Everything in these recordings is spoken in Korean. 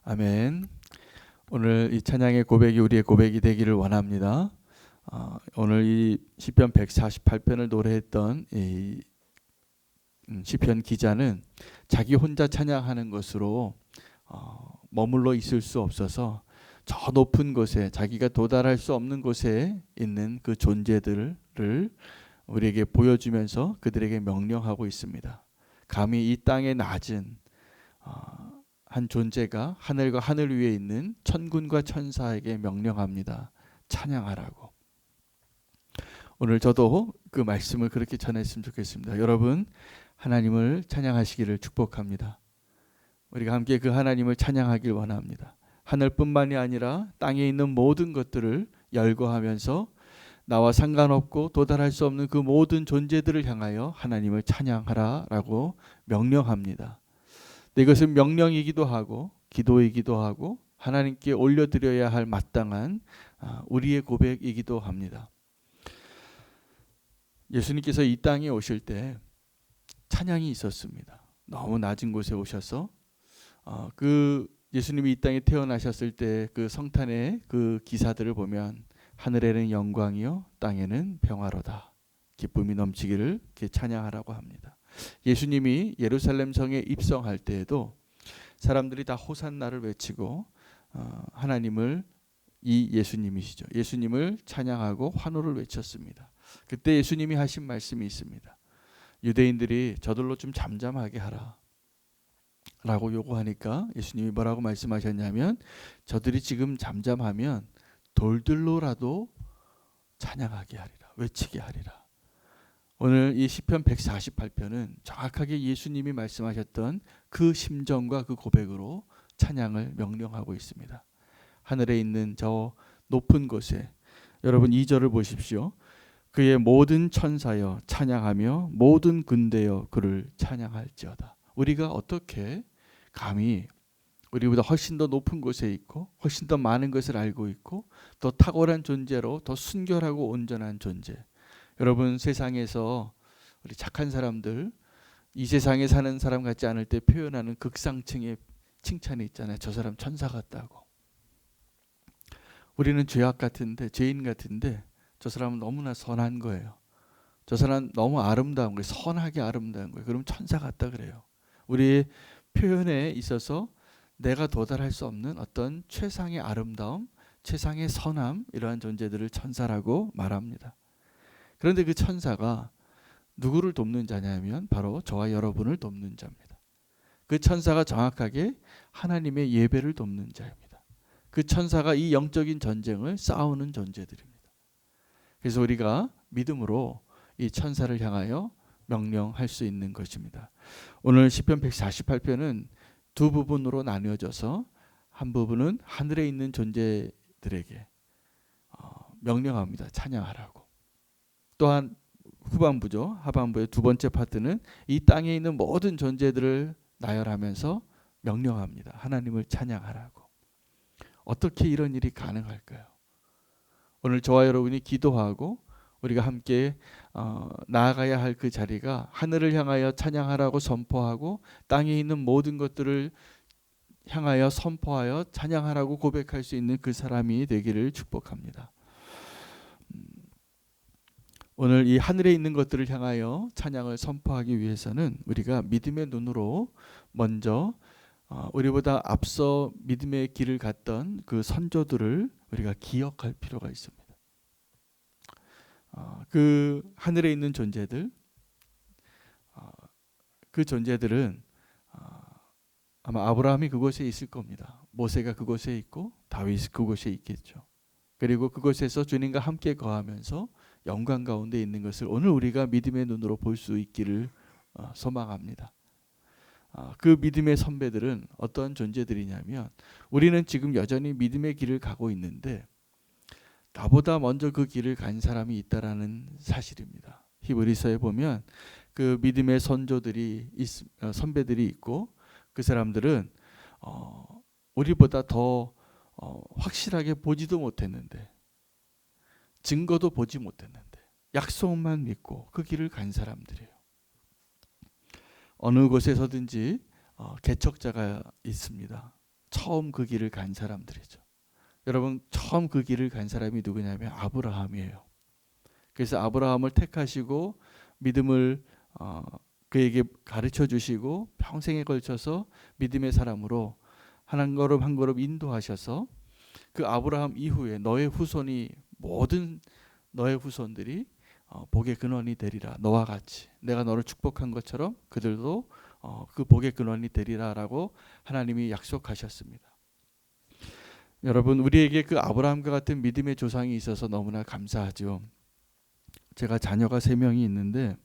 아멘. 오늘 이 찬양의 고백이 우리의 고백이 되기를 원합니다. 오늘 이 시편 148편을 노래했던 이 시편 기자는 자기 혼자 찬양하는 것으로 머물러 있을 수 없어서 저 높은 곳에, 자기가 도달할 수 없는 곳에 있는 그 존재들을 우리에게 보여주면서 그들에게 명령하고 있습니다. 감히 이 땅의 낮은 한 존재가 하늘과 하늘 위에 있는 천군과 천사에게 명령합니다. 찬양하라고. 오늘 저도 그 말씀을 그렇게 전했으면 좋겠습니다. 여러분, 하나님을 찬양하시기를 축복합니다. 우리가 함께 그 하나님을 찬양하길 원합니다. 하늘뿐만이 아니라 땅에 있는 모든 것들을 열거하면서 나와 상관없고 도달할 수 없는 그 모든 존재들을 향하여 하나님을 찬양하라라고 명령합니다. 이것은 명령이기도 하고 기도이기도 하고 하나님께 올려드려야 할 마땅한 우리의 고백이기도 합니다. 예수님께서 이 땅에 오실 때 찬양이 있었습니다. 너무 낮은 곳에 오셔서 그 예수님이 이 땅에 태어나셨을 때 그 성탄의 그 기사들을 보면 하늘에는 영광이요 땅에는 평화로다, 기쁨이 넘치기를 이렇게 찬양하라고 합니다. 예수님이 예루살렘 성에 입성할 때에도 사람들이 다 호산나를 외치고 하나님을, 이 예수님이시죠, 예수님을 찬양하고 환호를 외쳤습니다. 그때 예수님이 하신 말씀이 있습니다. 유대인들이 저들로 좀 잠잠하게 하라 라고 요구하니까 예수님이 뭐라고 말씀하셨냐면, 저들이 지금 잠잠하면 돌들로라도 찬양하게 하리라, 외치게 하리라. 오늘 이 시편 148편은 정확하게 예수님이 말씀하셨던 그 심정과 그 고백으로 찬양을 명령하고 있습니다. 하늘에 있는 저 높은 곳에, 여러분 2절을 보십시오. 그의 모든 천사여 찬양하며 모든 군대여 그를 찬양할지어다. 우리가 어떻게 감히 우리보다 훨씬 더 높은 곳에 있고 훨씬 더 많은 것을 알고 있고 더 탁월한 존재로 더 순결하고 온전한 존재, 여러분 세상에서 우리 착한 사람들, 이 세상에 사는 사람 같지 않을 때 표현하는 극상층의 칭찬이 있잖아요. 저 사람 천사 같다고. 우리는 죄악 같은데, 죄인 같은데 저 사람은 너무나 선한 거예요. 저 사람 너무 아름다운 거예요. 선하게 아름다운 거예요. 그럼 천사 같다 그래요. 우리의 표현에 있어서 내가 도달할 수 없는 어떤 최상의 아름다움, 최상의 선함, 이러한 존재들을 천사라고 말합니다. 그런데 그 천사가 누구를 돕는 자냐면 바로 저와 여러분을 돕는 자입니다. 그 천사가 정확하게 하나님의 예배를 돕는 자입니다. 그 천사가 이 영적인 전쟁을 싸우는 존재들입니다. 그래서 우리가 믿음으로 이 천사를 향하여 명령할 수 있는 것입니다. 오늘 시편 148편은 두 부분으로 나뉘어져서 한 부분은 하늘에 있는 존재들에게 명령합니다. 찬양하라고. 또한 후반부죠. 하반부의 두 번째 파트는 이 땅에 있는 모든 존재들을 나열하면서 명령합니다. 하나님을 찬양하라고. 어떻게 이런 일이 가능할까요? 오늘 저와 여러분이 기도하고 우리가 함께 나아가야 할 그 자리가 하늘을 향하여 찬양하라고 선포하고 땅에 있는 모든 것들을 향하여 선포하여 찬양하라고 고백할 수 있는 그 사람이 되기를 축복합니다. 오늘 이 하늘에 있는 것들을 향하여 찬양을 선포하기 위해서는 우리가 믿음의 눈으로 먼저 우리보다 앞서 믿음의 길을 갔던 그 선조들을 우리가 기억할 필요가 있습니다. 그 하늘에 있는 존재들, 그 존재들은 아마 아브라함이 그곳에 있을 겁니다. 모세가 그곳에 있고 다윗이 그곳에 있겠죠. 그리고 그곳에서 주님과 함께 거하면서 영광 가운데 있는 것을 오늘 우리가 믿음의 눈으로 볼 수 있기를 소망합니다. 그 믿음의 선배들은 어떤 존재들이냐면, 우리는 지금 여전히 믿음의 길을 가고 있는데 나보다 먼저 그 길을 간 사람이 있다라는 사실입니다. 히브리서에 보면 그 믿음의 선배들이 있고 그 사람들은 우리보다 더 확실하게 보지도 못했는데, 증거도 보지 못했는데 약속만 믿고 그 길을 간 사람들이에요. 어느 곳에서든지 개척자가 있습니다. 처음 그 길을 간 사람들이죠. 여러분, 처음 그 길을 간 사람이 누구냐면 아브라함이에요. 그래서 아브라함을 택하시고 믿음을 그에게 가르쳐 주시고 평생에 걸쳐서 믿음의 사람으로 한 걸음 한 걸음 인도하셔서 그 아브라함 이후에 너의 후손이 모든 너의 후손들이 복의 근원이 되리라. 너와 같이 내가 너를 축복한 것처럼 그들도 그 복의 근원이 되리라라고 하나님이 약속하셨습니다. 여러분, 우리에게 그 아브라함과 같은 믿음의 조상이 있어서 너무나 감사하죠. 제가 자녀가 3명이 있는데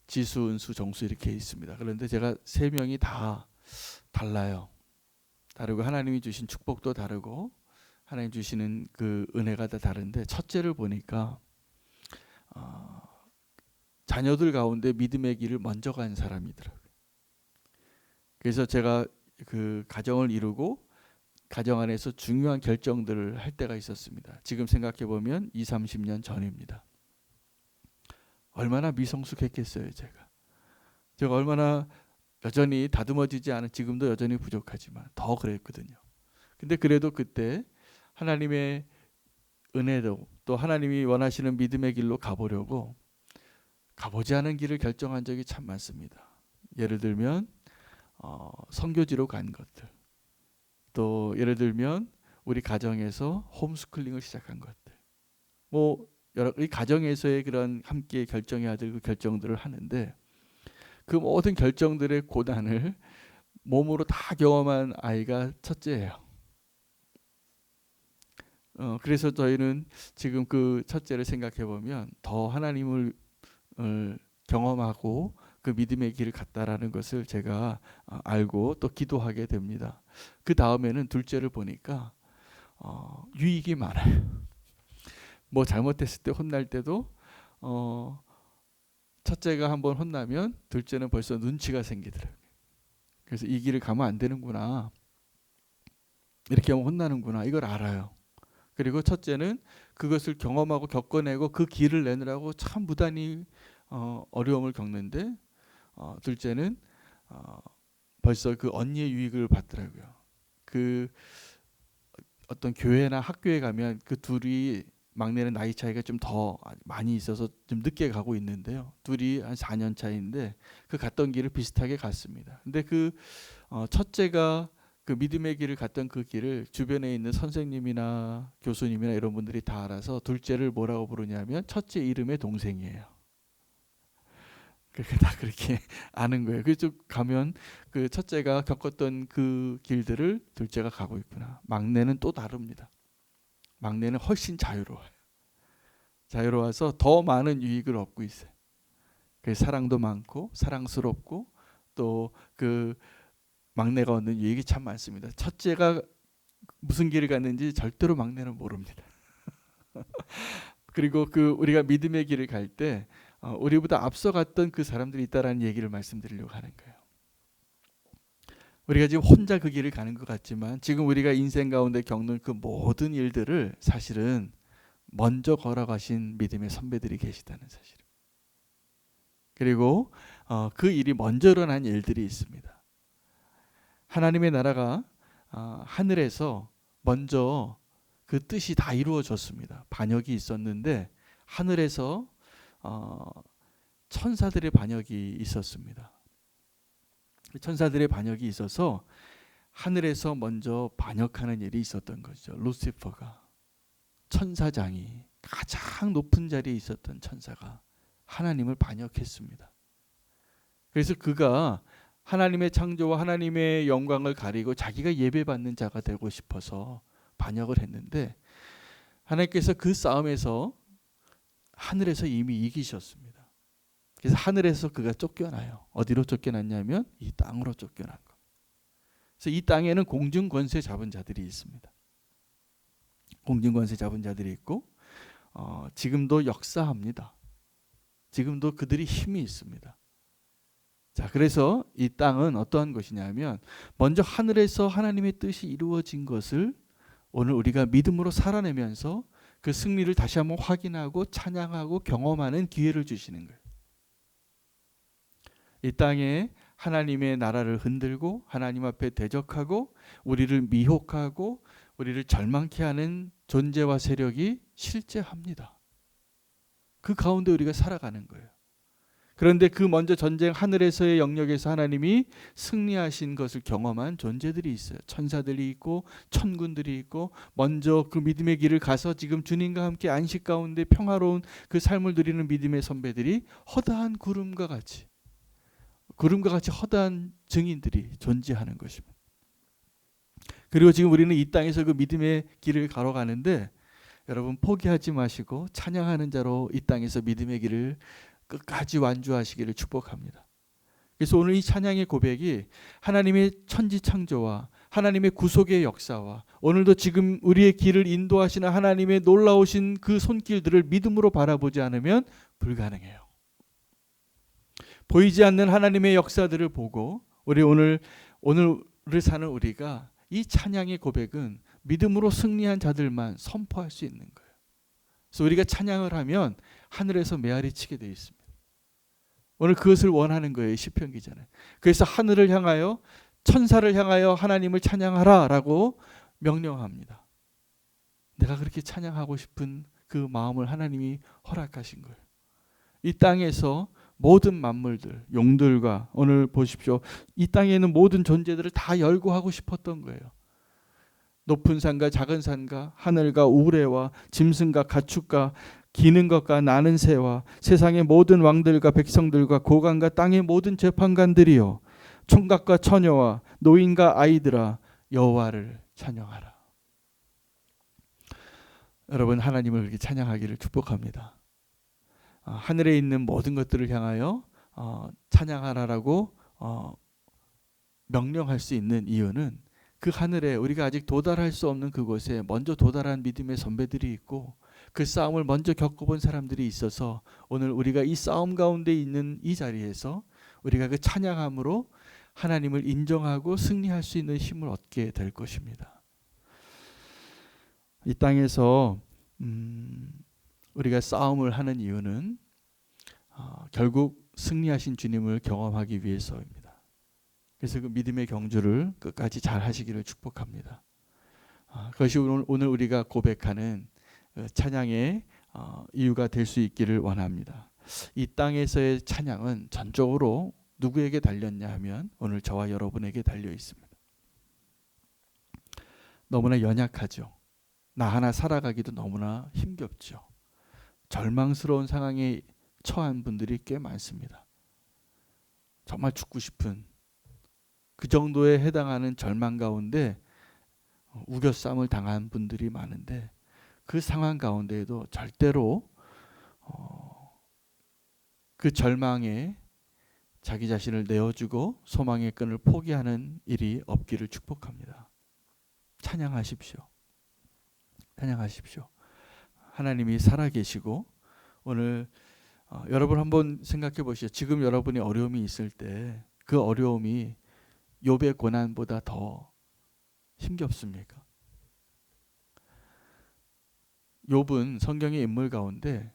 지수, 은수, 정수 이렇게 있습니다. 그런데 제가 3명이 다 달라요. 다르고 하나님이 주신 축복도 다르고 하나님 주시는 그 은혜가 다 다른데, 첫째를 보니까 자녀들 가운데 믿음의 길을 먼저 간 사람이더라고요. 그래서 제가 그 가정을 이루고 가정 안에서 중요한 결정들을 할 때가 있었습니다. 지금 생각해 보면 20-30년 전입니다. 얼마나 미성숙했겠어요. 제가 얼마나 여전히 다듬어지지 않은, 지금도 여전히 부족하지만 더 그랬거든요. 근데 그래도 그때 하나님의 은혜도 또 하나님이 원하시는 믿음의 길로 가보려고 가보지 않은 길을 결정한 적이 참 많습니다. 예를 들면 선교지로 간 것들, 또 예를 들면 우리 가정에서 홈스쿨링을 시작한 것들, 뭐 여러 이 가정에서의 그런 함께 결정해야 될 그 결정들을 하는데, 그 모든 결정들의 고난을 몸으로 다 경험한 아이가 첫째예요. 그래서 저희는 지금 그 첫째를 생각해 보면 더 하나님을 경험하고 그 믿음의 길을 갔다라는 것을 제가 알고 또 기도하게 됩니다. 그 다음에는 둘째를 보니까 유익이 많아요. 뭐 잘못했을 때 혼날 때도 첫째가 한번 혼나면 둘째는 벌써 눈치가 생기더라고요. 그래서 이 길을 가면 안 되는구나, 이렇게 하면 혼나는구나, 이걸 알아요. 그리고 첫째는 그것을 경험하고 겪어내고 그 길을 내느라고 참 무단히 어려움을 겪는데, 둘째는 벌써 그 언니의 유익을 받더라고요. 그 어떤 교회나 학교에 가면 그 둘이, 막내는 나이 차이가 좀 더 많이 있어서 좀 늦게 가고 있는데요. 둘이 한 4년 차인데 그 갔던 길을 비슷하게 갔습니다. 근데 그 첫째가 그 믿음의 길을 갔던 그 길을 주변에 있는 선생님이나 교수님이나 이런 분들이 다 알아서 둘째를 뭐라고 부르냐면 첫째 이름의 동생이에요. 그렇게 다 그렇게 아는 거예요. 그래서 가면 그 첫째가 겪었던 그 길들을 둘째가 가고 있구나. 막내는 또 다릅니다. 막내는 훨씬 자유로워요. 자유로워서 더 많은 유익을 얻고 있어요. 그래서 사랑도 많고 사랑스럽고 또 그 막내가 얻는 유익이 참 많습니다. 첫째가 무슨 길을 갔는지 절대로 막내는 모릅니다. 그리고 그 우리가 믿음의 길을 갈 때 우리보다 앞서갔던 그 사람들이 있다라는 얘기를 말씀드리려고 하는 거예요. 우리가 지금 혼자 그 길을 가는 것 같지만 지금 우리가 인생 가운데 겪는 그 모든 일들을 사실은 먼저 걸어가신 믿음의 선배들이 계시다는 사실. 그리고 그 일이 먼저 일어난 일들이 있습니다. 하나님의 나라가 하늘에서 먼저 그 뜻이 다 이루어졌습니다. 반역이 있었는데 하늘에서 천사들의 반역이 있었습니다. 천사들의 반역이 있어서 하늘에서 먼저 반역하는 일이 있었던 거죠. 루시퍼가, 천사장이, 가장 높은 자리에 있었던 천사가 하나님을 반역했습니다. 그래서 그가 하나님의 창조와 하나님의 영광을 가리고 자기가 예배받는 자가 되고 싶어서 반역을 했는데, 하나님께서 그 싸움에서 하늘에서 이미 이기셨습니다. 그래서 하늘에서 그가 쫓겨나요. 어디로 쫓겨났냐면 이 땅으로 쫓겨난 거. 그래서 이 땅에는 공중 권세 잡은 자들이 있습니다. 공중 권세 잡은 자들이 있고 지금도 역사합니다. 지금도 그들이 힘이 있습니다. 자, 그래서 이 땅은 어떠한 것이냐면 먼저 하늘에서 하나님의 뜻이 이루어진 것을 오늘 우리가 믿음으로 살아내면서 그 승리를 다시 한번 확인하고 찬양하고 경험하는 기회를 주시는 거예요. 이 땅에 하나님의 나라를 흔들고 하나님 앞에 대적하고 우리를 미혹하고 우리를 절망케 하는 존재와 세력이 실제합니다. 그 가운데 우리가 살아가는 거예요. 그런데 그 먼저 전쟁 하늘에서의 영역에서 하나님이 승리하신 것을 경험한 존재들이 있어요. 천사들이 있고 천군들이 있고 같이 그 믿음의 길을 가서 지금 주님과 함께 안식 가운데 평화로운 그 삶을 누리는 믿음의 선배들이 허다한 구름과 같이 허다한 증인들이 존재하는 것입니다. 그리고 지금 우리는 이 땅에서 그 믿음의 길을 걸어가는데 여러분 포기하지 마시고 찬양하는 자로 이 땅에서 믿음의 길을 끝까지 완주하시기를 축복합니다. 그래서 오늘 이 찬양의 고백이 하나님의 천지창조와 하나님의 구속의 역사와 오늘도 지금 우리의 길을 인도하시는 하나님의 놀라우신 그 손길들을 믿음으로 바라보지 않으면 불가능해요. 보이지 않는 하나님의 역사들을 보고 오늘을 사는 우리가 이 찬양의 고백은 믿음으로 승리한 자들만 선포할 수 있는 거예요. 그래서 우리가 찬양을 하면 하늘에서 메아리 치게 되어 있습니다. 오늘 그것을 원하는 거예요. 시편 기자는. 그래서 하늘을 향하여 천사를 향하여 하나님을 찬양하라라고 명령합니다. 내가 그렇게 찬양하고 싶은 그 마음을 하나님이 허락하신 거예요. 이 땅에서 모든 만물들, 용들과 오늘 보십시오. 이 땅에 있는 모든 존재들을 다 열거하고 싶었던 거예요. 높은 산과 작은 산과 하늘과 우레와 짐승과 가축과 기는 것과 나는 새와 세상의 모든 왕들과 백성들과 고관과 땅의 모든 재판관들이여 총각과 처녀와 노인과 아이들아 여호와를 찬양하라. 여러분 하나님을 그렇게 찬양하기를 축복합니다. 하늘에 있는 모든 것들을 향하여 찬양하라라고 명령할 수 있는 이유는 그 하늘에 우리가 아직 도달할 수 없는 그곳에 먼저 도달한 믿음의 선배들이 있고 그 싸움을 먼저 겪어본 사람들이 있어서 오늘 우리가 이 싸움 가운데 있는 이 자리에서 우리가 그 찬양함으로 하나님을 인정하고 승리할 수 있는 힘을 얻게 될 것입니다. 이 땅에서 우리가 싸움을 하는 이유는 결국 승리하신 주님을 경험하기 위해서입니다. 그래서 그 믿음의 경주를 끝까지 잘 하시기를 축복합니다. 그것이 오늘 우리가 고백하는 찬양의 이유가 될 수 있기를 원합니다. 이 땅에서의 찬양은 전적으로 누구에게 달렸냐 하면 오늘 저와 여러분에게 달려 있습니다. 너무나 연약하죠. 나 하나 살아가기도 너무나 힘겹죠. 절망스러운 상황에 처한 분들이 꽤 많습니다. 정말 죽고 싶은 그 정도에 해당하는 절망 가운데 우겨쌈을 당한 분들이 많은데 그 상황 가운데에도 절대로 그 절망에 자기 자신을 내어주고 소망의 끈을 포기하는 일이 없기를 축복합니다. 찬양하십시오. 찬양하십시오. 하나님이 살아계시고 오늘 여러분 한번 생각해 보시죠. 지금 여러분이 어려움이 있을 때 그 어려움이 욥의 고난보다 더 힘겹습니까? 욥은 성경의 인물 가운데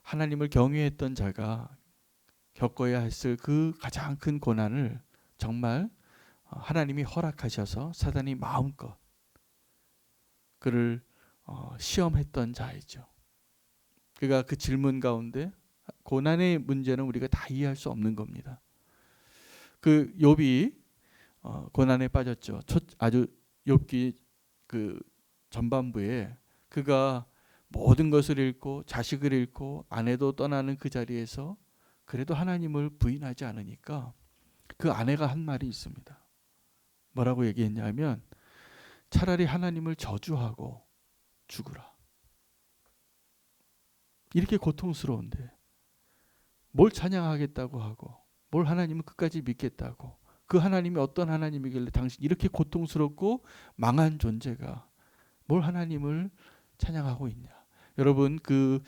하나님을 경외했던 자가 겪어야 했을 그 가장 큰 고난을 정말 하나님이 허락하셔서 사단이 마음껏 그를 시험했던 자이죠. 그가 그 질문 가운데 고난의 문제는 우리가 다 이해할 수 없는 겁니다. 그 욥이 고난에 빠졌죠. 아주 욥기 그 전반부에 그가 모든 것을 잃고 자식을 잃고 아내도 떠나는 그 자리에서 그래도 하나님을 부인하지 않으니까 그 아내가 한 말이 있습니다. 뭐라고 얘기했냐면 차라리 하나님을 저주하고 죽으라. 이렇게 고통스러운데 뭘 찬양하겠다고 하고 뭘 하나님을 끝까지 믿겠다고 그 하나님이 어떤 하나님이길래 당신 이렇게 고통스럽고 망한 존재가 뭘 하나님을 찬양하고 있냐. 여러분 그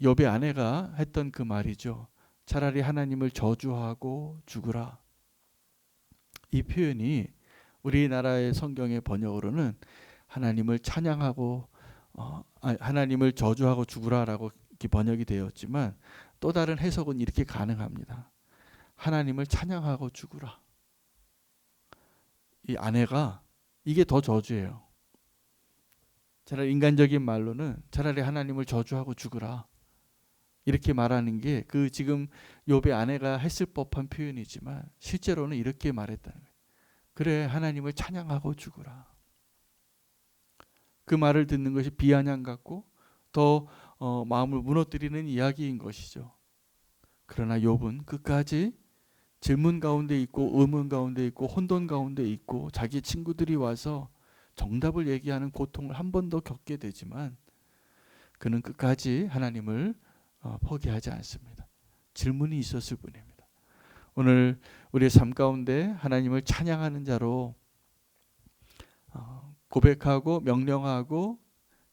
욥의 아내가 했던 그 말이죠. 차라리 하나님을 저주하고 죽으라. 이 표현이 우리나라의 성경의 번역으로는 하나님을 찬양하고 하나님을 저주하고 죽으라라고 이렇게 번역이 되었지만 또 다른 해석은 이렇게 가능합니다. 하나님을 찬양하고 죽으라. 이 아내가 이게 더 저주예요. 차라리 인간적인 말로는 차라리 하나님을 저주하고 죽으라. 이렇게 말하는 게 그 지금 욥의 아내가 했을 법한 표현이지만 실제로는 이렇게 말했다는 거예요. 그래, 하나님을 찬양하고 죽으라. 그 말을 듣는 것이 비아냥 같고 더 마음을 무너뜨리는 이야기인 것이죠. 그러나 욥은 끝까지 질문 가운데 있고 의문 가운데 있고 혼돈 가운데 있고 자기 친구들이 와서 정답을 얘기하는 고통을 한 번 더 겪게 되지만 그는 끝까지 하나님을 포기하지 않습니다. 질문이 있었을 뿐입니다. 오늘 우리의 삶 가운데 하나님을 찬양하는 자로 고백하고 명령하고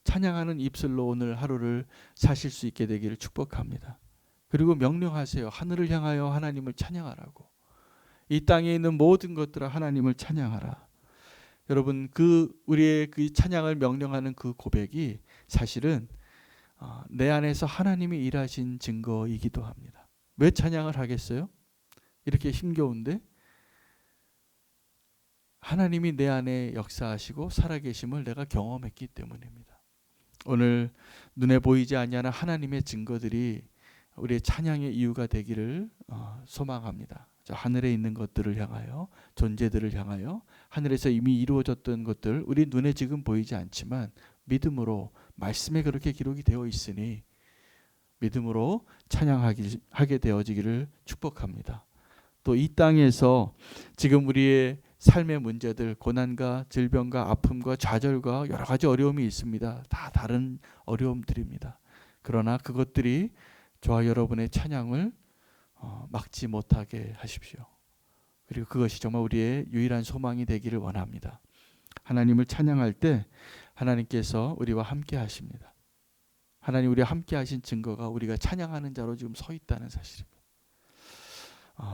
찬양하는 입술로 오늘 하루를 사실 수 있게 되기를 축복합니다. 그리고 명령하세요. 하늘을 향하여 하나님을 찬양하라고. 이 땅에 있는 모든 것들아 하나님을 찬양하라. 여러분, 우리의 그 찬양을 명령하는 그 고백이 사실은 내 안에서 하나님이 일하신 증거이기도 합니다. 왜 찬양을 하겠어요? 이렇게 힘겨운데 하나님이 내 안에 역사하시고 살아계심을 내가 경험했기 때문입니다. 오늘 눈에 보이지 아니하는 하나님의 증거들이 우리의 찬양의 이유가 되기를 소망합니다. 저 하늘에 있는 것들을 향하여, 존재들을 향하여, 하늘에서 이미 이루어졌던 것들, 우리 눈에 지금 보이지 않지만 믿음으로 말씀에 그렇게 기록이 되어 있으니 믿음으로 찬양하게 되어지기를 축복합니다. 또 이 땅에서 지금 우리의 삶의 문제들, 고난과 질병과 아픔과 좌절과 여러 가지 어려움이 있습니다. 다 다른 어려움들입니다. 그러나 그것들이 저와 여러분의 찬양을 막지 못하게 하십시오. 그리고 그것이 정말 우리의 유일한 소망이 되기를 원합니다. 하나님을 찬양할 때 하나님께서 우리와 함께 하십니다. 하나님 우리와 함께 하신 증거가 우리가 찬양하는 자로 지금 서 있다는 사실입니다.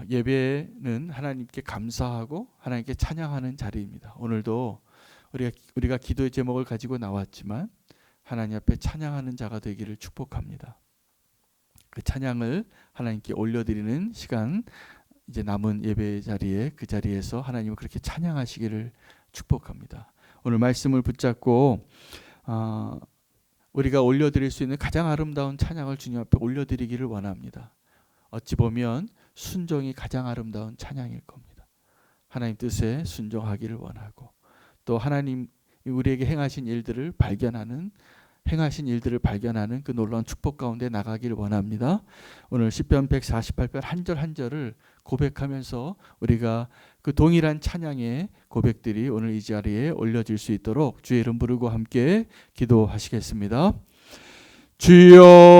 예배는 하나님께 감사하고 하나님께 찬양하는 자리입니다. 오늘도 우리가 기도의 제목을 가지고 나왔지만 하나님 앞에 찬양하는 자가 되기를 축복합니다. 그 찬양을 하나님께 올려드리는 시간, 이제 남은 예배 자리에 그 자리에서 하나님을 그렇게 찬양하시기를 축복합니다. 오늘 말씀을 붙잡고 우리가 올려드릴 수 있는 가장 아름다운 찬양을 주님 앞에 올려드리기를 원합니다. 어찌 보면 순종이 가장 아름다운 찬양일 겁니다. 하나님 뜻에 순종하기를 원하고 또 하나님 우리에게 행하신 일들을 발견하는 그 놀라운 축복 가운데 나가기를 원합니다. 오늘 시편 148편 한 절 한 절을 고백하면서 우리가 그 동일한 찬양의 고백들이 오늘 이 자리에 올려질 수 있도록 주의 이름 부르고 함께 기도하시겠습니다. 주여